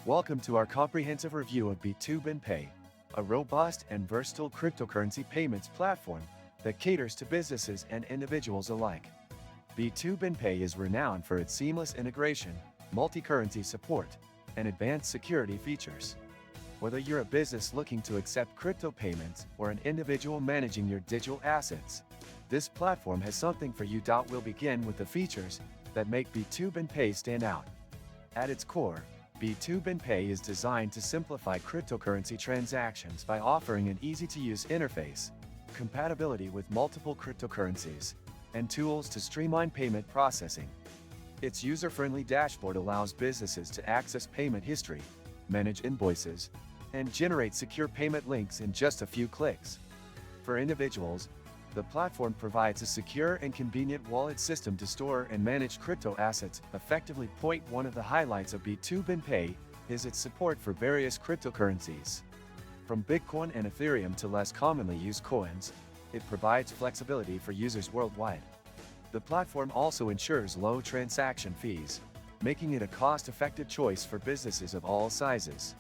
Welcome to our comprehensive review of B2BinPay, a robust and versatile cryptocurrency payments platform that caters to businesses and individuals alike. B2BinPay is renowned for its seamless integration, multi-currency support, and advanced security features. Whether you're a business looking to accept crypto payments or an individual managing your digital assets, this platform has something for you. We'll begin with the features that make B2BinPay stand out. At its core, B2BinPay is designed to simplify cryptocurrency transactions by offering an easy-to-use interface, compatibility with multiple cryptocurrencies, and tools to streamline payment processing. Its user-friendly dashboard allows businesses to access payment history, manage invoices, and generate secure payment links in just a few clicks. For individuals, the platform provides a secure and convenient wallet system to store and manage crypto assets effectively. One of the highlights of B2BinPay is its support for various cryptocurrencies. From Bitcoin and Ethereum to less commonly used coins, it provides flexibility for users worldwide. The platform also ensures low transaction fees, making it a cost-effective choice for businesses of all sizes.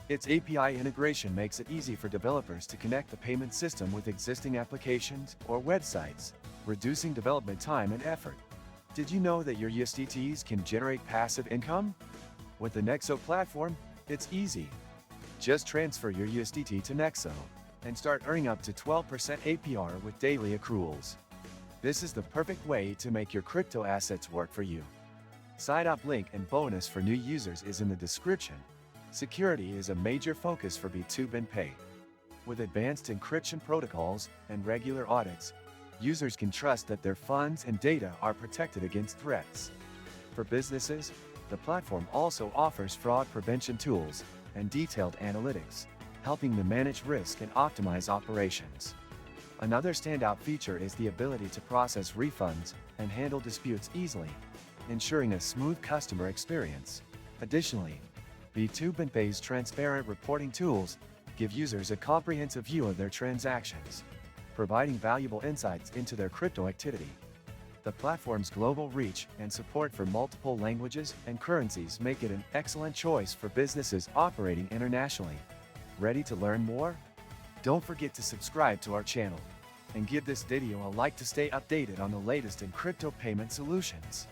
Its API integration makes it easy for developers to connect the payment system with existing applications or websites, reducing development time and effort. Did you know that your USDTs can generate passive income? With the Nexo platform, it's easy. Just transfer your USDT to Nexo and start earning up to 12% APR with daily accruals. This is the perfect way to make your crypto assets work for you. Sign up link and bonus for new users is in the description. Security is a major focus for B2BinPay. With advanced encryption protocols and regular audits, users can trust that their funds and data are protected against threats. For businesses, the platform also offers fraud prevention tools and detailed analytics, helping them manage risk and optimize operations. Another standout feature is the ability to process refunds and handle disputes easily, ensuring a smooth customer experience. Additionally, B2BinPay's transparent reporting tools give users a comprehensive view of their transactions, providing valuable insights into their crypto activity. The platform's global reach and support for multiple languages and currencies make it an excellent choice for businesses operating internationally. Ready to learn more? Don't forget to subscribe to our channel and give this video a like to stay updated on the latest in crypto payment solutions.